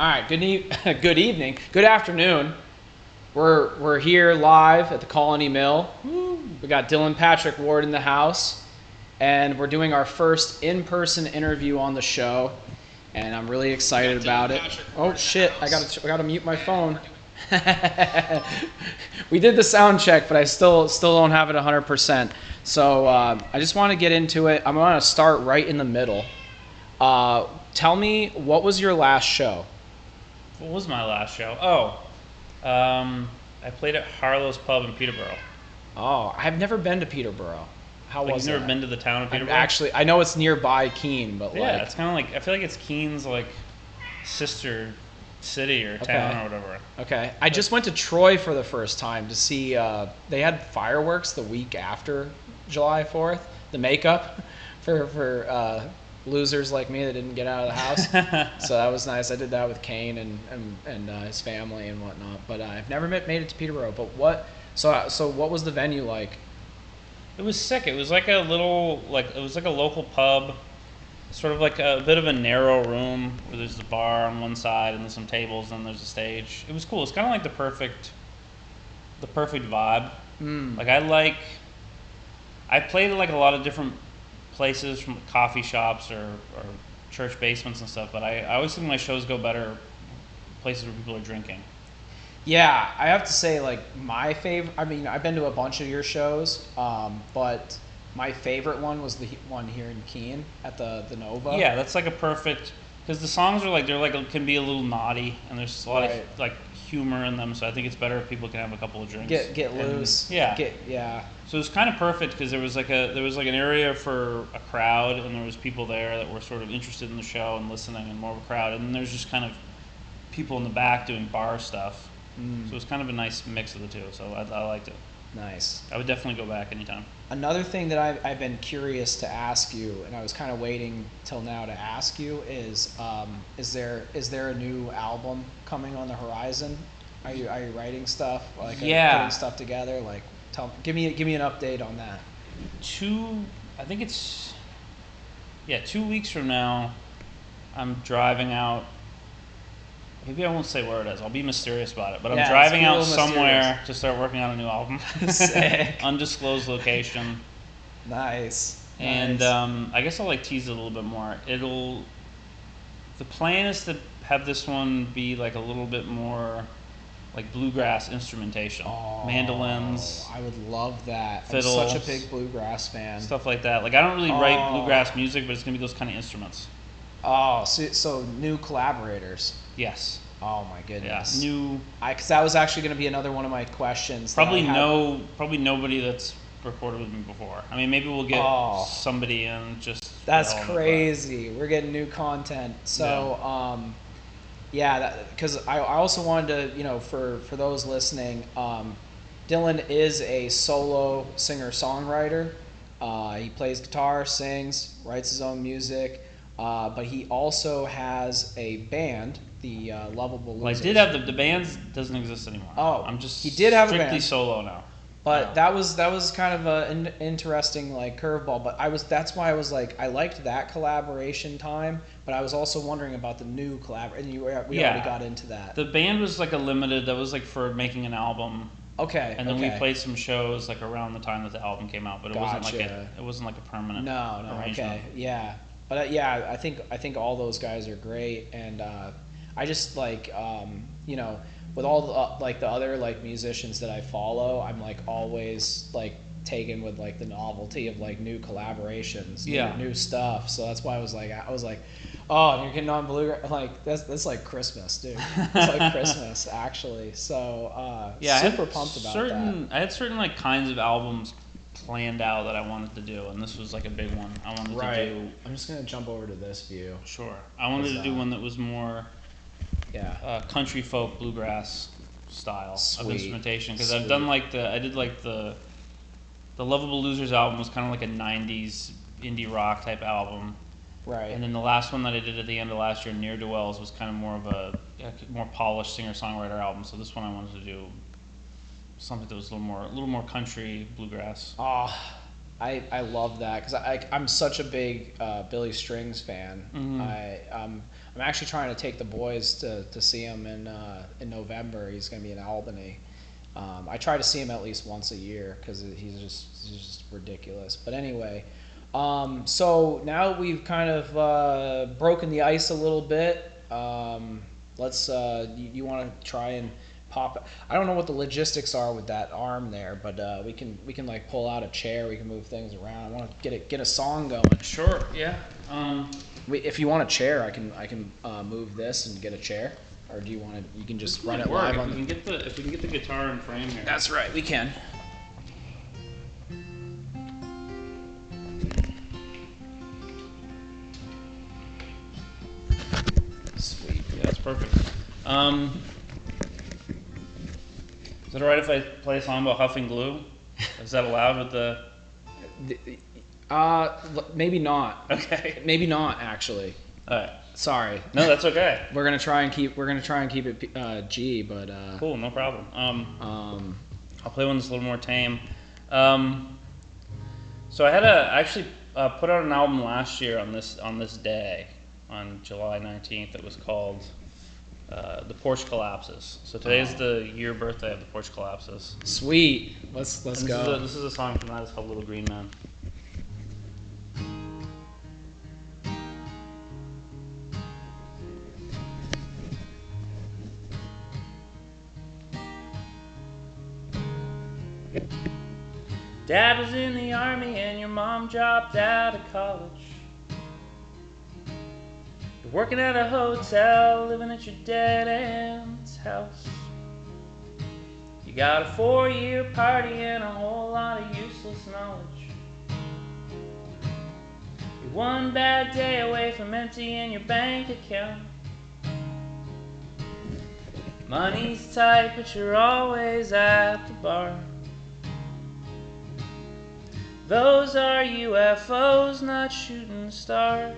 All right, good evening, good afternoon. We're here live at the Colony Mill. We got Dylan Patrick Ward in the house, and we're doing our first in-person interview on the show, and I'm really excited about it. Oh shit! I gotta mute my phone. We did the sound check, but I still don't have it 100%. So I just want to get into it. I'm gonna start right in the middle. Tell me, what was your last show? What was my last show? I played at Harlow's Pub in Peterborough. Oh, I've never been to Peterborough. How was You've never that? been to the town of Peterborough? Actually, I know it's nearby Keene, but yeah, it's kind of like, I feel like it's Keene's like sister city or town or whatever. Okay. I just went to Troy for the first time to see, they had fireworks the week after July 4th, the makeup for losers like me that didn't get out of the house. So that was nice. I did that with Kane and his family and whatnot. But I've never made it to Peterborough. But what was the venue like? It was sick. It was like a little, it was like a local pub, sort of like a bit of a narrow room where there's the bar on one side and there's some tables and there's a stage. It was cool. It's kind of like the perfect vibe. I played at like a lot of different places, from coffee shops or church basements and stuff, but I always think my shows go better places where people are drinking. Yeah, I have to say, like, my favorite, I mean, I've been to a bunch of your shows, but my favorite one was the one here in Keene at the Nova. Yeah, that's like a perfect, because the songs are can be a little naughty, and there's a lot of like humor in them, so I think it's better if people can have a couple of drinks. Get loose. Yeah. So it was kind of perfect because there was like an area for a crowd, and there was people there that were sort of interested in the show and listening, and more of a crowd, and then there's just kind of people in the back doing bar stuff. So it was kind of a nice mix of the two. So I liked it. Nice. I would definitely go back anytime. Another thing that I've been curious to ask you, and I was kind of waiting till now to ask you, is there a new album coming on the horizon? Are you writing stuff? Are you putting stuff together? Like, give me an update on that. 2 weeks from now, I'm driving out. Maybe I won't say where it is. I'll be mysterious about it. But I'm driving out somewhere to start working on a new album. Sick. Undisclosed location. Nice. And I guess I'll tease it a little bit more. The plan is to have this one be like a little bit more like bluegrass instrumentation. Mandolins. I would love that. Fiddles, I'm such a big bluegrass fan. Stuff like that. Like, I don't really write bluegrass music, but it's going to be those kind of instruments. Oh, so new collaborators. Yes. Oh my goodness. Yeah. Because that was actually going to be another one of my questions. Probably nobody that's recorded with me before. I mean, maybe we'll get somebody in just. That's crazy. We're getting new content. So, because I also wanted to, for those listening, Dylan is a solo singer-songwriter. He plays guitar, sings, writes his own music. But he also has a band, the Lovable Losers. Well, I did have the band doesn't exist anymore. Oh, I'm just he did have strictly a band. Solo now. But that was kind of an interesting curveball. But that's why I was I liked that collaboration time. But I was also wondering about the new collaboration. We already got into that. The band was a limited. That was for making an album. Okay. And then we played some shows around the time that the album came out. But it wasn't a permanent. No. arrangement. Okay. Yeah. But I think all those guys are great, and I just with all the other musicians that I follow, I'm always taken with the novelty of new collaborations, new stuff. So that's why I was oh, you're getting on bluegrass, that's like Christmas, dude. It's like Christmas actually. So super pumped about that. I had certain kinds of albums planned out that I wanted to do, and this was a big one. I wanted to do. I'm just gonna jump over to this view. Sure. I wanted to do one that was more country folk bluegrass style of instrumentation, because I've done the Lovable Losers album was kind of like a 90s indie rock type album. Right. And then the last one that I did at the end of last year, Near Dwells, was kind of more of a more polished singer-songwriter album. So this one I wanted to do something that was a little more country bluegrass. Oh, I love that, because I'm such a big Billy Strings fan. Mm-hmm. I'm actually trying to take the boys to see him in November. He's going to be in Albany. I try to see him at least once a year because he's just ridiculous. But anyway, so now we've kind of broken the ice a little bit. Let's you want to try and pop. I don't know what the logistics are with that arm there, but we can like pull out a chair. We can move things around. I want to get a song going. Sure. Yeah. If you want a chair, I can move this and get a chair. Or do you want to? You can just run it live on. If we can get the guitar in frame here. That's right. We can. Sweet. Yeah, that's perfect. Is it alright if I play a song about huffing glue? Is that allowed with the? Maybe not. Okay. Maybe not actually. All right. Sorry. No, that's okay. We're gonna try and keep it G, but cool, no problem. I'll play one that's a little more tame. So I had actually put out an album last year on this day, on July 19th. It was called "The Porch Collapses." So today's the year birthday of the Porch Collapses. Sweet. Let's go. This is a song from that. It's called "Little Green Man." Dad was in the army and your mom dropped out of college. You're working at a hotel, living at your dead aunt's house. You got a 4-year party and a whole lot of useless knowledge. You're one bad day away from emptying your bank account. Money's tight, but you're always at the bar. Those are UFOs, not shooting stars.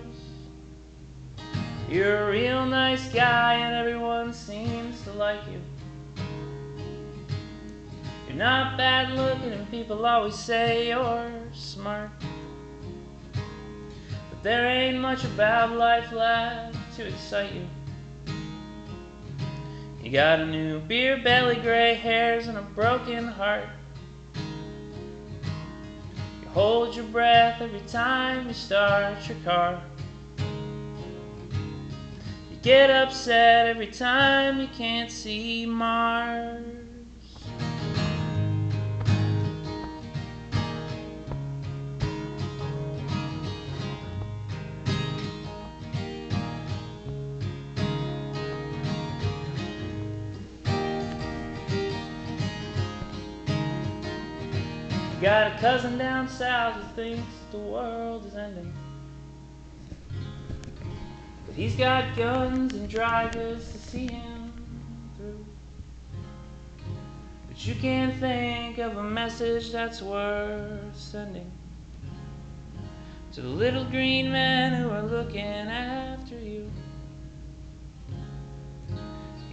You're a real nice guy and everyone seems to like you. You're not bad looking and people always say you're smart. But there ain't much about life left to excite you. You got a new beer belly, gray hairs, and a broken heart. Hold your breath every time you start your car. You get upset every time you can't see Mars. Got a cousin down south who thinks the world is ending, but he's got guns and drivers to see him through. But you can't think of a message that's worth sending to the little green men who are looking after you.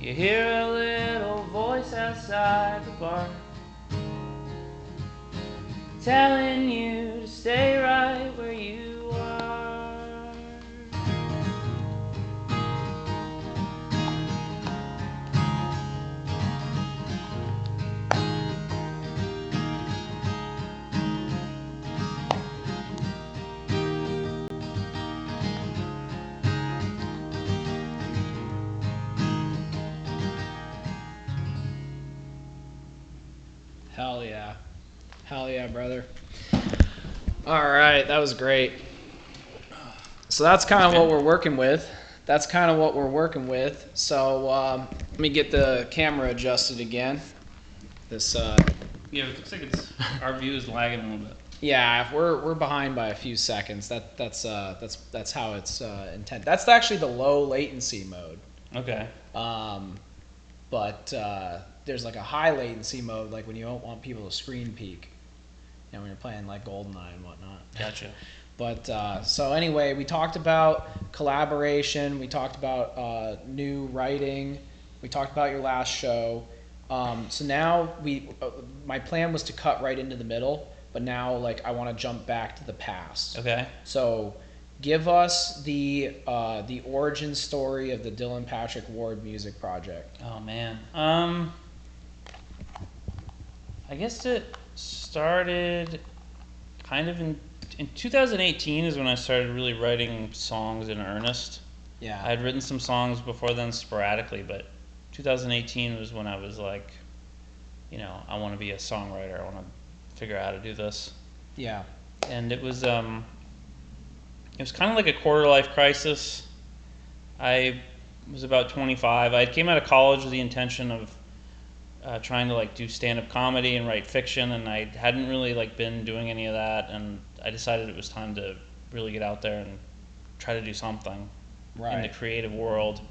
You hear a little voice outside the bar telling you to stay right where you are. Hell yeah. Hell yeah, brother. All right, that was great. So that's kind of what we're working with. So let me get the camera adjusted again. This. Yeah, it looks like our view is lagging a little bit. Yeah, if we're behind by a few seconds. That's how it's intended. That's actually the low latency mode. Okay. But there's like a high latency mode, like when you don't want people to screen peek. You know, when you're playing like GoldenEye and whatnot. Gotcha. But so anyway, we talked about collaboration. We talked about new writing. We talked about your last show. So now my plan was to cut right into the middle, but now like I want to jump back to the past. Okay. So give us the origin story of the Dylan Patrick Ward Music Project. Oh man. I guess it started kind of in 2018 is when I started really writing songs in earnest. Yeah. I had written some songs before then sporadically, but 2018 was when I was like, I want to be a songwriter. I want to figure out how to do this. Yeah. And it was kind of like a quarter life crisis. I was about 25. I came out of college with the intention of trying to like do stand-up comedy and write fiction, and I hadn't really like been doing any of that, and I decided it was time to really get out there and try to do something in the creative world.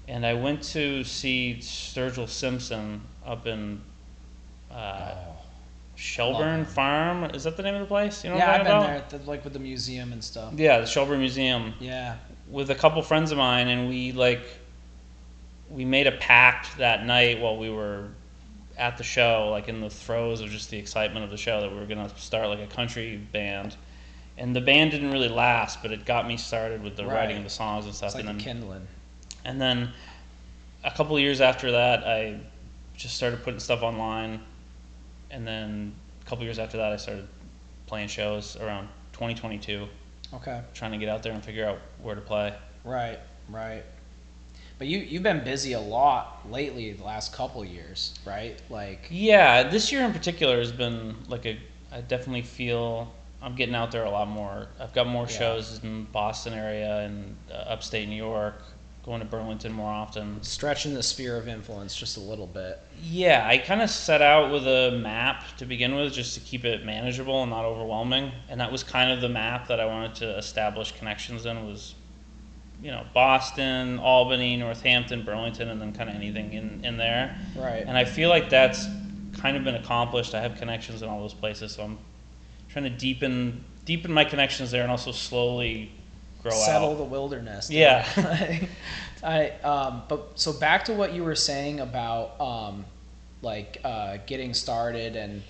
And I went to see Sturgill Simpson up in Shelburne Farm. Is that the name of the place? You know what I'm talking about? I've been there, like with the museum and stuff. Yeah, the Shelburne Museum. Yeah. With a couple friends of mine, and we made a pact that night while we were at the show, like in the throes of just the excitement of the show, that we were gonna start like a country band. And the band didn't really last, but it got me started with the writing of the songs and stuff. It's like kindling. And then a couple of years after that, I just started putting stuff online. And then a couple of years after that, I started playing shows around 2022. Okay. Trying to get out there and figure out where to play. Right. But you've been busy a lot lately the last couple of years, right? Like. Yeah, this year in particular has been like I definitely feel I'm getting out there a lot more. I've got more shows in Boston area and upstate New York, going to Burlington more often. Stretching the sphere of influence just a little bit. Yeah, I kind of set out with a map to begin with just to keep it manageable and not overwhelming. And that was kind of the map that I wanted to establish connections in was, Boston, Albany, Northampton, Burlington, and then kind of anything in there. Right. And I feel like that's kind of been accomplished. I have connections in all those places, so I'm trying to deepen my connections there and also slowly grow out. Settle the wilderness. Yeah. But so back to what you were saying about getting started and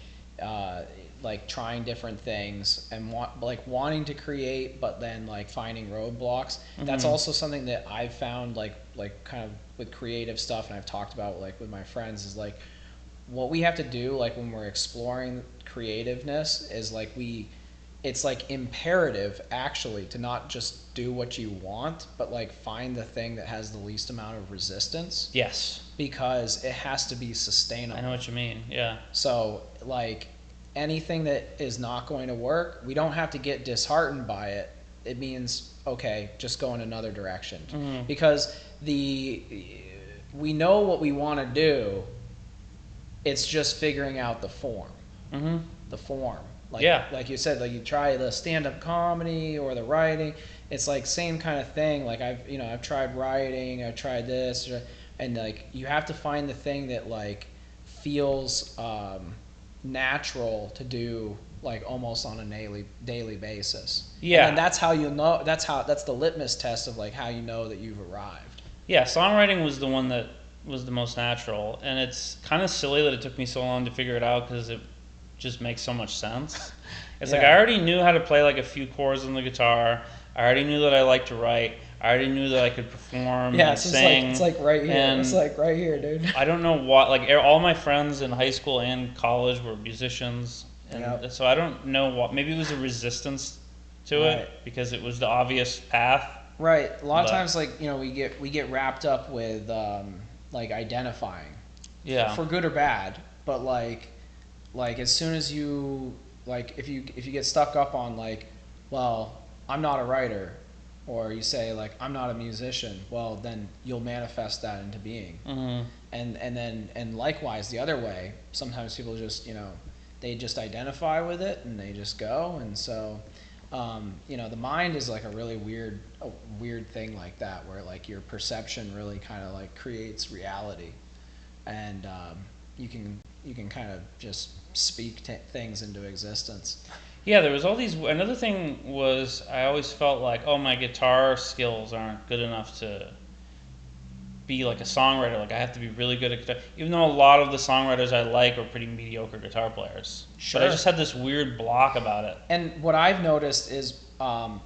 like trying different things and wanting to create, but then like finding roadblocks. Mm-hmm. That's also something that I've found like kind of with creative stuff, and I've talked about like with my friends, is like what we have to do like when we're exploring creativeness is like it's like imperative actually to not just do what you want, but like find the thing that has the least amount of resistance. Yes. Because it has to be sustainable. I know what you mean. Yeah. So like anything that is not going to work, we don't have to get disheartened by it. It means, okay, just go in another direction. Mm-hmm. Because we know what we want to do. It's just figuring out the form. Mm-hmm. The form. Like you said, like you try the stand-up comedy or the writing. It's like same kind of thing. Like I've tried writing, I've tried this, and like you have to find the thing that like feels natural to do, like almost on a daily basis. Yeah. And that's how you know. That's the litmus test of like how you know that you've arrived. Yeah, songwriting was the one that was the most natural, and it's kind of silly that it took me so long to figure it out because it just makes so much sense. It's like I already knew how to play like a few chords on the guitar. I already knew that I liked to write. I already knew that I could perform and sing. It's like right here. And it's like right here, dude. I don't know what, like all my friends in high school and college were musicians. And so I don't know what, maybe it was a resistance to it because it was the obvious path. Right. A lot of times like, we get wrapped up with like identifying. Yeah. For good or bad, but like as soon as you like if you get stuck up on like, well, I'm not a writer, or you say like I'm not a musician, well then you'll manifest that into being. Mm-hmm. And likewise the other way, sometimes people just they just identify with it and they just go, and so the mind is like a really weird thing like that, where like your perception really kind of like creates reality, and you can kind of just speak things into existence. Yeah, there was all these. Another thing was I always felt like, oh, my guitar skills aren't good enough to be like a songwriter. Like I have to be really good at guitar, even though a lot of the songwriters I like are pretty mediocre guitar players. Sure. But I just had this weird block about it. And what I've noticed is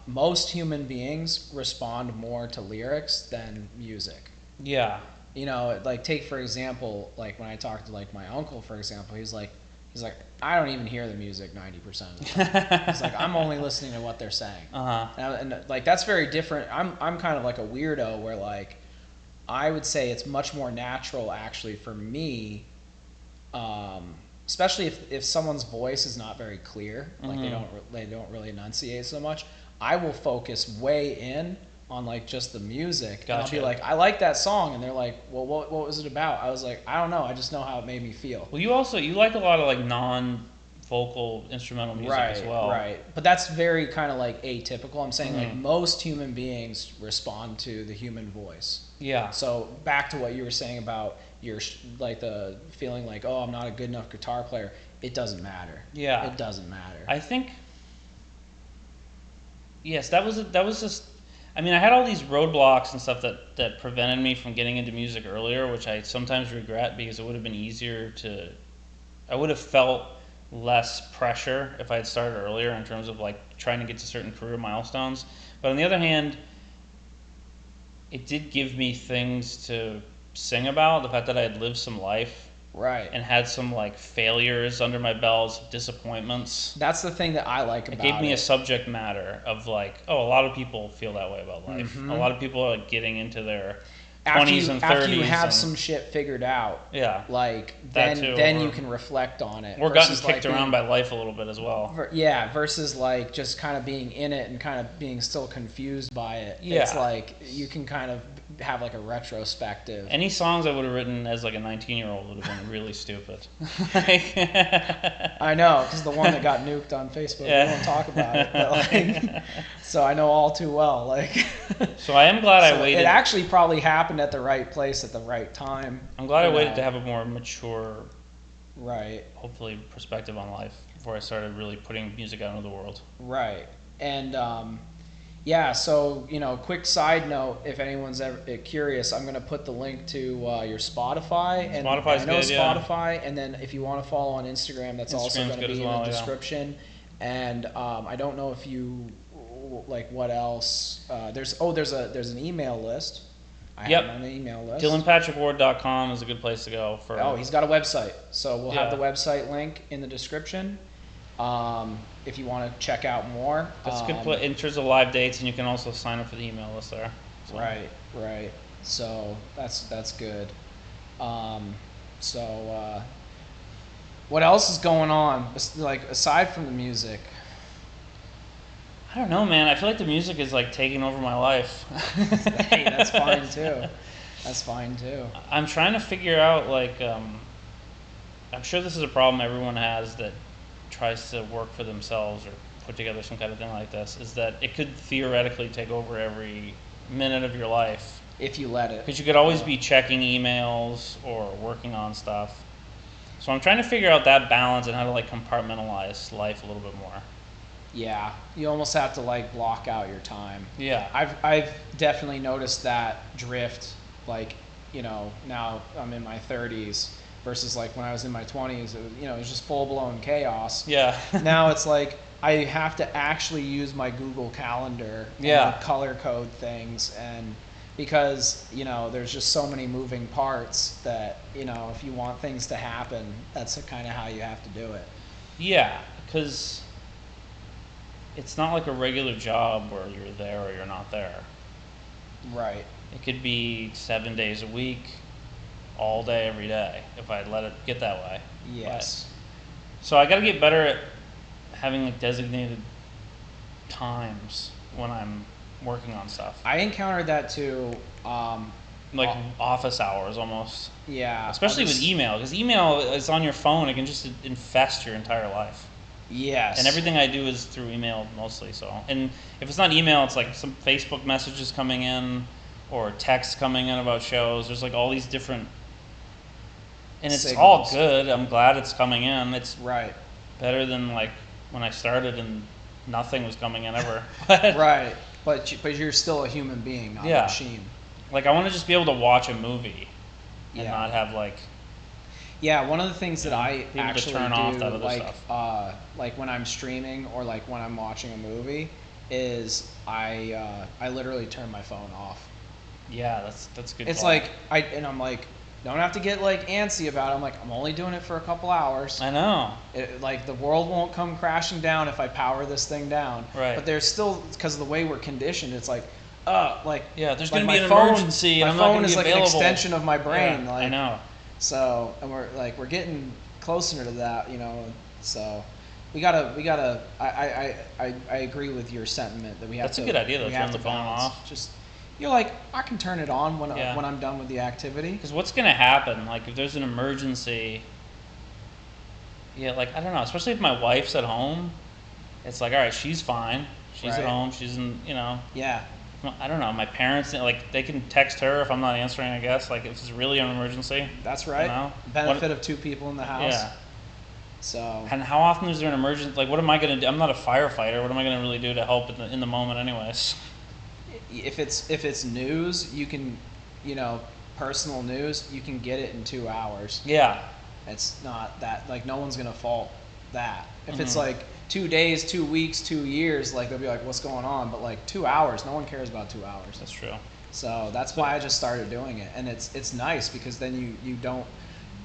most human beings respond more to lyrics than music. Yeah. You know, like take for example, like when I talked to like my uncle, for example, he's like, I don't even hear the music 90% of the time. He's like, I'm only listening to what they're saying. And like that's very different. I'm kind of like a weirdo where like I would say it's much more natural actually for me, especially if someone's voice is not very clear, like they don't really enunciate so much. I will focus way in on like just the music, and I'll be like, I like that song, and they're like, well, what was it about? I was like, I don't know, I just know how it made me feel. Well, you like a lot of like non-vocal instrumental music as well. Right. But that's very kind of like atypical. I'm saying like most human beings respond to the human voice. Yeah. So back to what you were saying about your like the feeling like, oh, I'm not a good enough guitar player. It doesn't matter. Yeah. It doesn't matter. I think. Yes, that was just. I mean, I had all these roadblocks and stuff that prevented me from getting into music earlier, which I sometimes regret because it would have been easier to. I would have felt less pressure if I had started earlier in terms of like trying to get to certain career milestones. But on the other hand, it did give me things to sing about. The fact that I had lived some life. Right. And had some like failures under my belt, disappointments. That's the thing that I like about it. It gave me a subject matter of like, oh, a lot of people feel that way about life. A lot of people are like getting into their 20s and 30s. After you have some shit figured out. Yeah. Like, then you can reflect on it. Or gotten kicked around by life a little bit as well. Yeah, versus like just kind of being in it and kind of being still confused by it. Yeah. It's like you can kind of have like a retrospective. Any songs I would have written as like a 19-year-old would have been really stupid. I know, because the one that got nuked on Facebook, we won't talk about it. But like, so I know all too well. Like, so I am glad I waited. It actually probably happened at the right place at the right time. I'm glad I waited to have a more mature, right, hopefully perspective on life before I started really putting music out into the world. Right, and yeah. So quick side note, if anyone's ever curious, I'm going to put the link to your Spotify. And Spotify's I know good, Spotify, and then if you want to follow on Instagram, that's also going to be in the description. And I don't know if you like what else. There's an email list. I have him on the email list. DylanPatrickWard.com is a good place to go for. Oh, he's got a website, so we'll have the website link in the description. If you want to check out more. That's a good place in terms of live dates, and you can also sign up for the email list there. So. Right. So that's good. What else is going on? Like aside from the music. I don't know, man. I feel like the music is like taking over my life. Hey, that's fine too. That's fine too. I'm trying to figure out like, I'm sure this is a problem everyone has that tries to work for themselves or put together some kind of thing like this, is that it could theoretically take over every minute of your life. If you let it. Because you could always be checking emails or working on stuff. So I'm trying to figure out that balance and how to like compartmentalize life a little bit more. Yeah, you almost have to like block out your time. Yeah. I've definitely noticed that drift, like, now I'm in my 30s versus like when I was in my 20s, it was just full-blown chaos. Yeah. Now it's like I have to actually use my Google Calendar and color code things, and because there's just so many moving parts that if you want things to happen, that's kind of how you have to do it. Yeah, because it's not like a regular job where you're there or you're not there. Right. It could be 7 days a week, all day, every day, if I let it get that way. Yes. So I got to get better at having like designated times when I'm working on stuff. I encountered that too. Like office hours almost. Yeah. Especially with email, because email is on your phone. It can just infest your entire life. Yes. And everything I do is through email mostly. So, and if it's not email, it's like some Facebook messages coming in or text coming in about shows. There's like all these different, and it's signals. All good. I'm glad it's coming in. It's right. Better than like when I started and nothing was coming in ever. Right. But you're still a human being, not a machine. Like I want to just be able to watch a movie and not have like. Yeah, one of the things that I actually turn do, off that other stuff. Like when I'm streaming or like when I'm watching a movie, is I literally turn my phone off. Yeah, that's a good It's call. like I'm like, don't have to get like antsy about it. I'm like, I'm only doing it for a couple hours. I know. Like the world won't come crashing down if I power this thing down. Right. But there's still, because of the way we're conditioned, it's like, like Yeah, there's like going to be my an phone, emergency, my and I'm not phone going to is be like available. an extension of my brain. Yeah, Like, I know. So, and we're getting closer to that, So we gotta. I agree with your sentiment that we have That's to. a good idea, though, We turn have the to phone balance. off. Just you're like, I can turn it on when Yeah. when I'm done with the activity. Because what's going to happen? Like, if there's an emergency, yeah, like, I don't know, especially if my wife's at home, it's like, all right, she's fine. She's Right. at home. She's in, Yeah, I don't know, my parents, like, they can text her if I'm not answering, I guess. Like, if it's really an emergency. that's right. Benefit of two people in the house. Yeah. So And how often is there an emergency? Like, what am I going to do? I'm not a firefighter. What am I going to really do to help in the moment, anyways? if it's news, you can, personal news, you can get it in 2 hours. Yeah. It's not that, like, no one's gonna fault that. If it's Mhm. like 2 days, 2 weeks, 2 years, like they'll be like, what's going on? But like 2 hours, no one cares about 2 hours. That's true. So that's why I just started doing it, and it's nice because then you don't.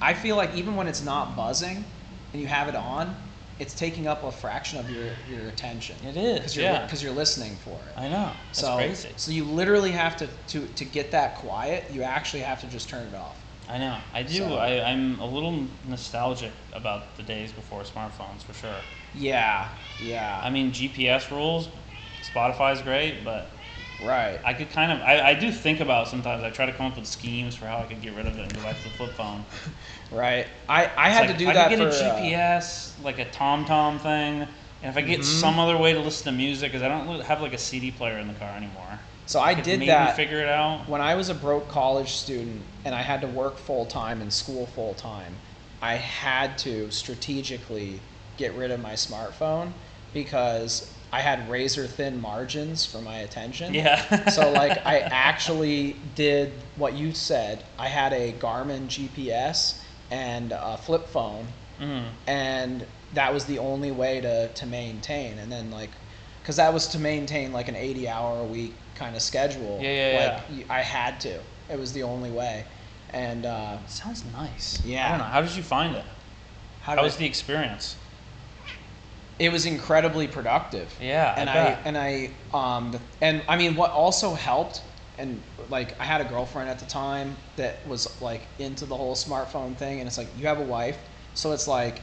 I feel like even when it's not buzzing, and you have it on, it's taking up a fraction of your attention. It is, because you're listening for it. I know. That's crazy. So you literally have to get that quiet. You actually have to just turn it off. I know. I do. So- I'm a little nostalgic about the days before smartphones, for sure. Yeah. I mean, GPS rules. Spotify's great, but Right. I could kind of. I do think about sometimes. I try to come up with schemes for how I could get rid of it and go back to the flip phone. Right. I It's had like, to do if that I could get for a GPS, like a TomTom thing, and if I get some other way to listen to music, because I don't have like a CD player in the car anymore. So I could did maybe that figure it out. when I was a broke college student and I had to work full time and school full time. I had to strategically get rid of my smartphone because I had razor thin margins for my attention. Yeah. So like I actually did what you said. I had a Garmin GPS and a flip phone, and that was the only way to maintain. And then like, because that was to maintain like an 80-hour a week kind of schedule. Yeah. I had to. It was the only way. And Sounds nice. Yeah. I don't know. How did you find it? How was the experience? It was incredibly productive. Yeah, and I bet. and I mean, what also helped, and like I had a girlfriend at the time that was like into the whole smartphone thing, and it's like, you have a wife, so it's like,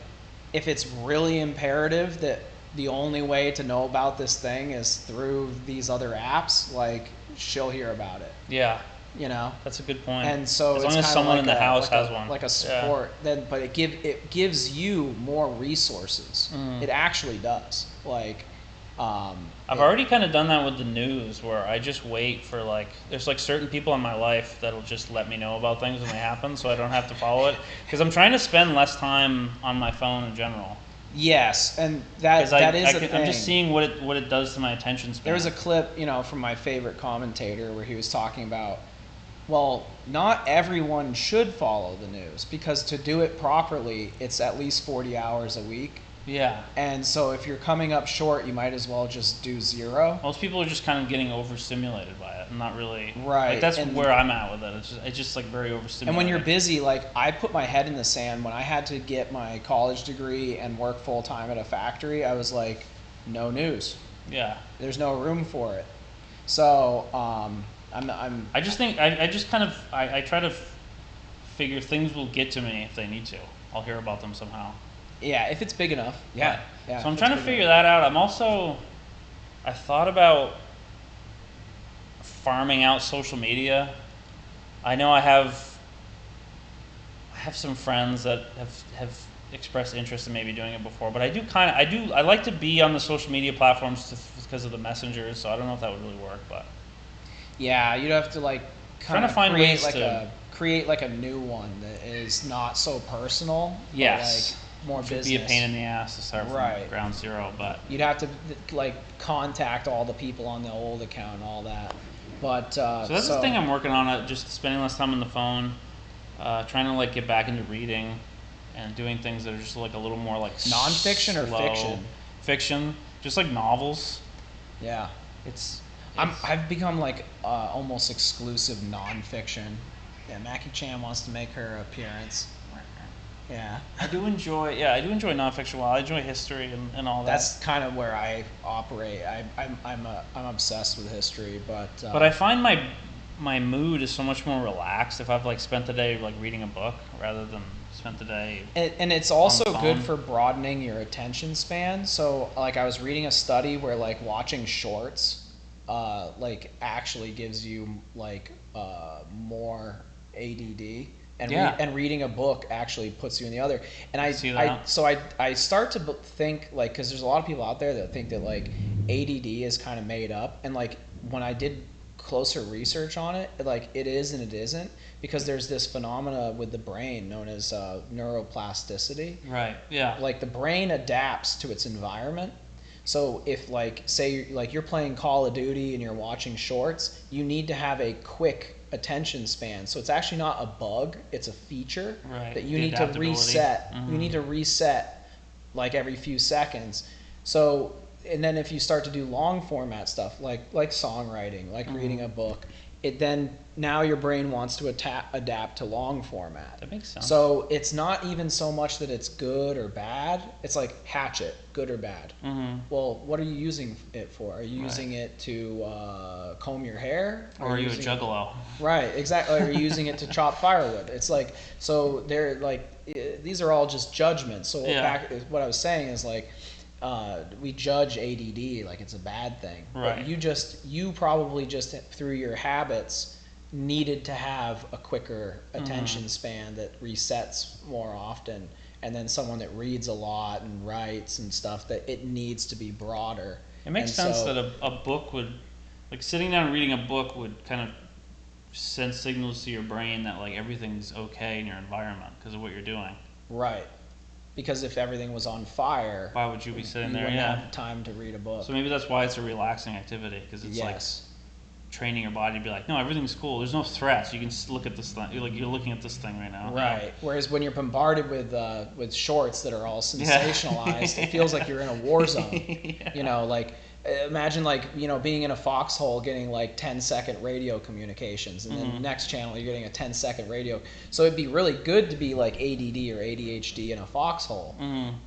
if it's really imperative that the only way to know about this thing is through these other apps, like she'll hear about it, Yeah, That's a good point. And so as it's long as kinda someone like in the house has one, like a support. Then, but it gives you more resources. It actually does. Like, I've already kind of done that with the news, where I just wait for there's like certain people in my life that'll just let me know about things when they happen, so I don't have to follow it. Because I'm trying to spend less time on my phone in general. Yes, and that is a thing. I'm just seeing what it does to my attention span. There was a clip, from my favorite commentator where he was talking about, well, not everyone should follow the news, because to do it properly, it's at least 40 hours a week. Yeah. And so if you're coming up short, you might as well just do 0. Most people are just kind of getting overstimulated by it, and not really. Right. Like, that's where I'm at with it. It's just like very overstimulated. And when you're busy, like I put my head in the sand when I had to get my college degree and work full time at a factory. I was like, no news. Yeah. There's no room for it. So I just think I just kind of I try to figure things will get to me if they need to. I'll hear about them somehow. Yeah, if it's big enough. Yeah. So I'm trying to figure that out. I thought about farming out social media. I know I have some friends that have expressed interest in maybe doing it before, but I like to be on the social media platforms because of the messengers, so I don't know if that would really work, but yeah, you'd have to trying to find ways create like a new one that is not so personal. Yes. But more business. It'd be a pain in the ass to start from ground zero, but you'd have to contact all the people on the old account and all that. But so that's the thing I'm working on. Just spending less time on the phone, trying to get back into reading, and doing things that are just a little more nonfiction or fiction. Fiction, just like novels. Yeah. It's, I've become like almost exclusive nonfiction. Yeah, Mackie Chan wants to make her appearance. Yeah. I do enjoy nonfiction. Well, I enjoy history and all that. That's kind of where I operate. I'm obsessed with history, but I find my mood is so much more relaxed if I've like spent the day like reading a book rather than spent the day. And it's also good for broadening your attention span. So like I was reading a study where like watching shorts, like actually gives you like more ADD. And, and reading a book actually puts you in the other. And I start to think like, because there's a lot of people out there that think that like ADD is kind of made up, and like when I did closer research on it, like it is and it isn't, because there's this phenomena with the brain known as neuroplasticity. Right. Yeah. Like the brain adapts to its environment. So if like say like you're playing Call of Duty and you're watching shorts, you need to have a quick attention span. So it's actually not a bug, it's a feature that you need to reset. You need to reset like every few seconds. So and then if you start to do long format stuff like songwriting, like reading a book, it then now your brain wants to adapt to long format. That makes sense. So it's not even so much that it's good or bad. It's like hatchet, good or bad. Well, what are you using it for? Are you using it to comb your hair? Or are you a juggalo? Right, exactly. Or are you using it to chop firewood? It's like, so they're like, these are all just judgments. So back, what I was saying is like, we judge ADD like it's a bad thing. Right. But you probably just through your habits needed to have a quicker attention span that resets more often, and then someone that reads a lot and writes and stuff, that it needs to be broader. It makes sense that a book would, like sitting down and reading a book would kind of send signals to your brain that like everything's okay in your environment because of what you're doing. Right. Because if everything was on fire, why would you be sitting there? You wouldn't have time to read a book. So maybe that's why it's a relaxing activity, because it's like training your body to be like, no, everything's cool. There's no threats. You can look at this thing. You're looking at this thing right now. Right. Whereas when you're bombarded with shorts that are all sensationalized, it feels like you're in a war zone. You know, like imagine like, you know, being in a foxhole getting like 10-second radio communications, and then the next channel you're getting a 10-second radio. So it'd be really good to be like ADD or ADHD in a foxhole.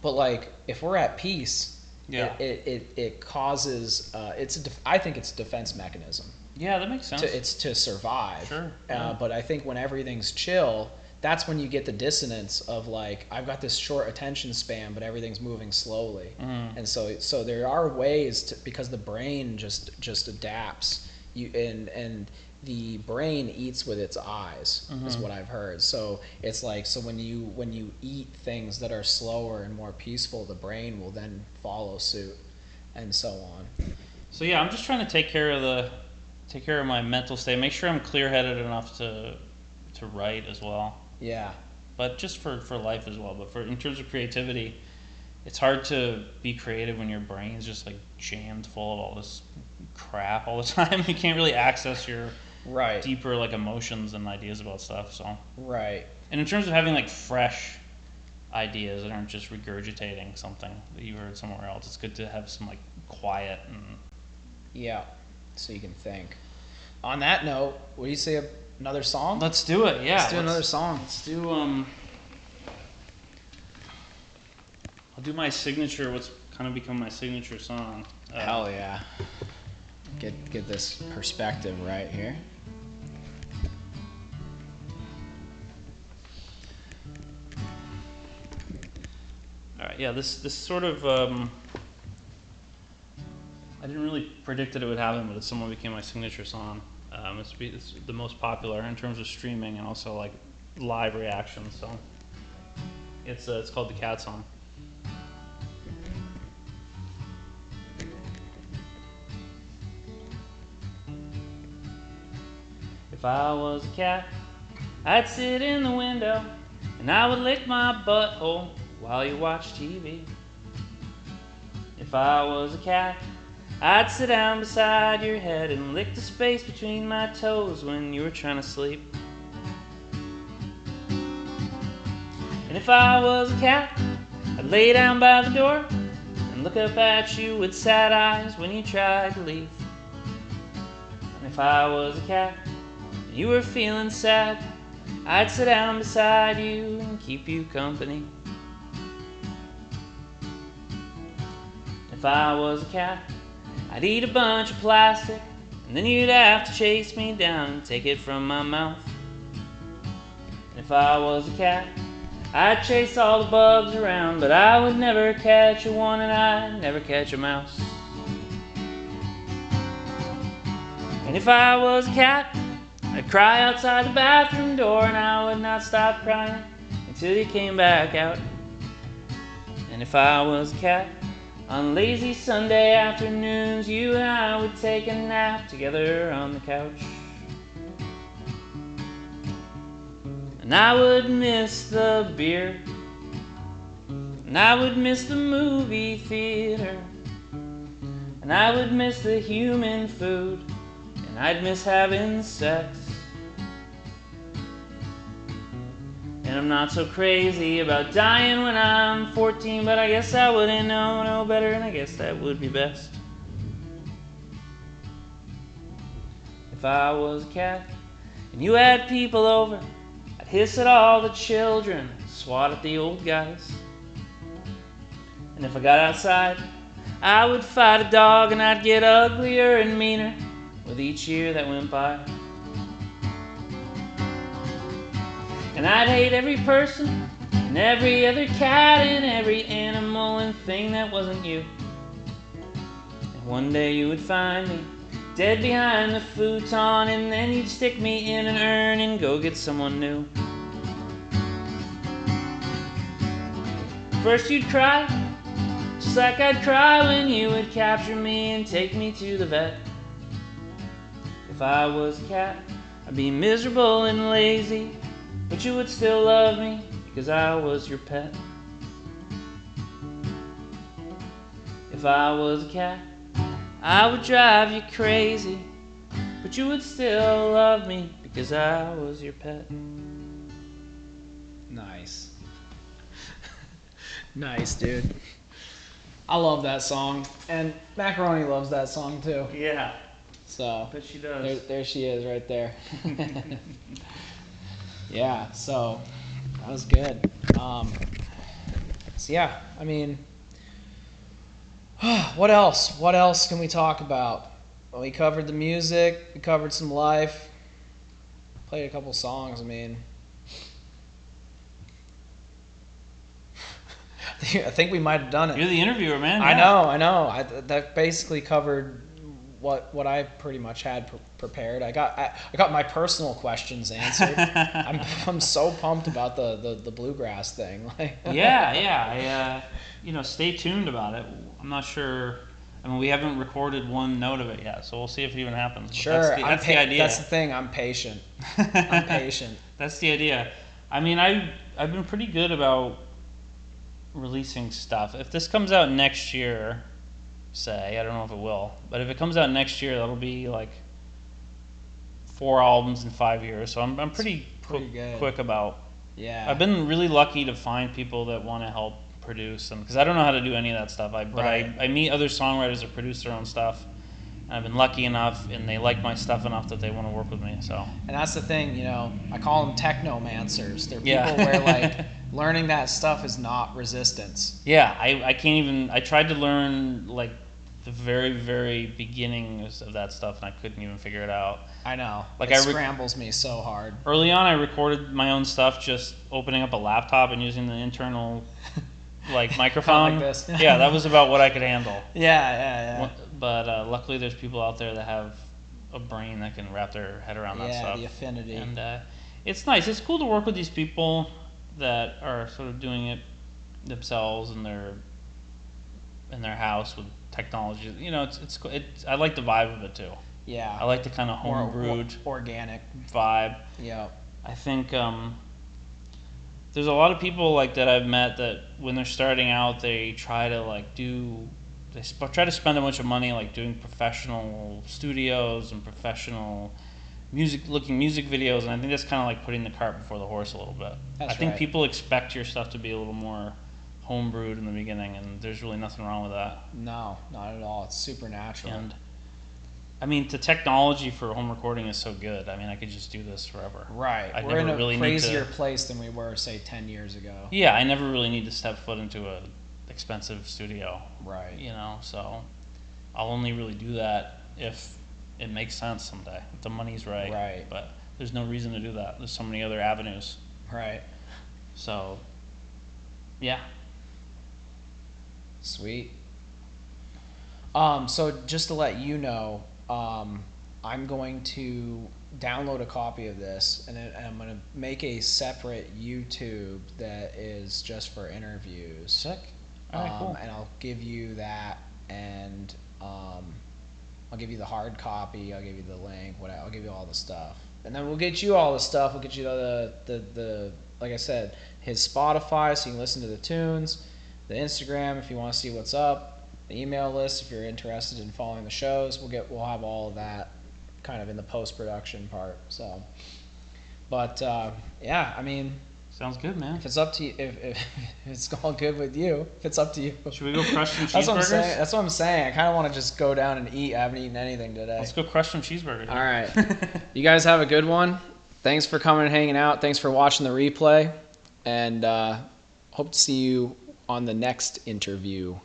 But like if we're at peace, it causes I think it's a defense mechanism. Yeah, that makes sense. It's to survive. Sure. But I think when everything's chill, that's when you get the dissonance of like, I've got this short attention span, but everything's moving slowly. And so there are ways to, because the brain just adapts. And the brain eats with its eyes, is what I've heard. So it's like, so when you eat things that are slower and more peaceful, the brain will then follow suit, and so on. So yeah, I'm just trying to take care of my mental state, make sure I'm clear-headed enough to write as well. Yeah. But just for life as well. But in terms of creativity, it's hard to be creative when your brain is just like jammed full of all this crap all the time. You can't really access your deeper like emotions and ideas about stuff. So right. And in terms of having like fresh ideas that aren't just regurgitating something that you heard somewhere else, it's good to have some like quiet and so you can think. On that note, what do you say another song? Let's do it. Yeah. Let's do another song. Let's do I'll do my signature, what's kind of become my signature song. Hell yeah. Get this perspective right here. All right. Yeah, this sort of I didn't really predict that it would happen, but it somehow became my signature song. It's the most popular in terms of streaming and also like live reactions. So it's called the Cat Song. If I was a cat, I'd sit in the window and I would lick my butthole while you watch TV. If I was a cat, I'd sit down beside your head and lick the space between my toes when you were trying to sleep. And if I was a cat, I'd lay down by the door and and look up at you with sad eyes when you tried to leave. And if I was a cat and you were feeling sad, I'd sit down beside you and keep you company. If I was a cat, I'd eat a bunch of plastic, and then you'd have to chase me down and take it from my mouth. And if I was a cat, I'd chase all the bugs around, but I would never catch a one, and I'd never catch a mouse. And if I was a cat, I'd cry outside the bathroom door, and I would not stop crying until you came back out. And if I was a cat, on lazy Sunday afternoons, you and I would take a nap together on the couch. And I would miss the beer, and I would miss the movie theater, and I would miss the human food, and I'd miss having sex. And I'm not so crazy about dying when I'm 14, but I guess I wouldn't know no better, and I guess that would be best. If I was a cat and you had people over, I'd hiss at all the children, swat at the old guys. And if I got outside, I would fight a dog, and I'd get uglier and meaner with each year that went by. And I'd hate every person and every other cat and every animal and thing that wasn't you. And one day you would find me dead behind the futon, and then you'd stick me in an urn and go get someone new. First you'd cry, just like I'd cry when you would capture me and take me to the vet. If I was a cat, I'd be miserable and lazy, but you would still love me because I was your pet. If I was a cat, I would drive you crazy, but you would still love me because I was your pet. Nice. Nice, dude. I love that song, and Macaroni loves that song too. Yeah, So but she does. there she is right there. Yeah, so that was good. So yeah, I mean, what else? What else can we talk about? Well, we covered the music, we covered some life, played a couple songs. I mean, I think we might have done it. You're the interviewer, man. I Yeah. know. That basically covered what I pretty much had prepared. I got my personal questions answered. I'm so pumped about the bluegrass thing. Like, Yeah. Stay tuned about it. I'm not sure. I mean, we haven't recorded one note of it yet, so we'll see if it even happens. But sure, that's the idea. That's the thing. I'm patient. I'm patient. That's the idea. I mean, I've been pretty good about releasing stuff. If this comes out next year, say, I don't know if it will, but if it comes out next year, that'll be like 4 albums in 5 years. So I'm pretty quick about. Yeah. I've been really lucky to find people that want to help produce them, because I don't know how to do any of that stuff. I meet other songwriters that produce their own stuff, and I've been lucky enough, and they like my stuff enough that they want to work with me. So. And that's the thing, I call them technomancers. They're people Yeah. where like learning that stuff is not resistance. Yeah, I can't even. I tried to learn like the very, very beginnings of that stuff, and I couldn't even figure it out. I know. Like it scrambles me so hard. Early on, I recorded my own stuff just opening up a laptop and using the internal microphone. Like this. Yeah, that was about what I could handle. Yeah. But luckily, there's people out there that have a brain that can wrap their head around that stuff. Yeah, the affinity. And it's nice. It's cool to work with these people that are sort of doing it themselves in their house with technology. I like the vibe of it too. Yeah. I like the kind of homebrewed organic vibe. Yeah. I think there's a lot of people like that I've met that when they're starting out, they try to try to spend a bunch of money like doing professional studios and professional music videos, and I think that's kind of like putting the cart before the horse a little bit. That's I think right. people expect your stuff to be a little more home brewed in the beginning, and there's really nothing wrong with that. No, not at all. It's super natural. And I mean, the technology for home recording is so good. I mean, I could just do this forever. Right. I We're in never a really need crazier to. place than we were, say, 10 years ago. Yeah, I never really need to step foot into a expensive studio. Right. You know, so I'll only really do that if it makes sense someday, if the money's right. Right. But there's no reason to do that. There's so many other avenues. Right. So, yeah. Sweet. So just to let you know, I'm going to download a copy of this, and I'm going to make a separate YouTube that is just for interviews. Sick. All right, cool. And I'll give you that, and I'll give you the hard copy. I'll give you the link. Whatever. I'll give you all the stuff, and then we'll get you all the stuff. We'll get you the like I said, his Spotify, so you can listen to the tunes, the Instagram if you want to see what's up, the email list if you're interested in following the shows. We'll have all of that kind of in the post-production part. So, but yeah, I mean, sounds good, man. if it's up to you, if it's all good with you, if it's up to you. Should we go crush some cheeseburgers? That's what I'm saying. I kind of want to just go down and eat. I haven't eaten anything today. Let's go crush some cheeseburgers. All right. You guys have a good one. Thanks for coming and hanging out. Thanks for watching the replay. And hope to see you on the next interview.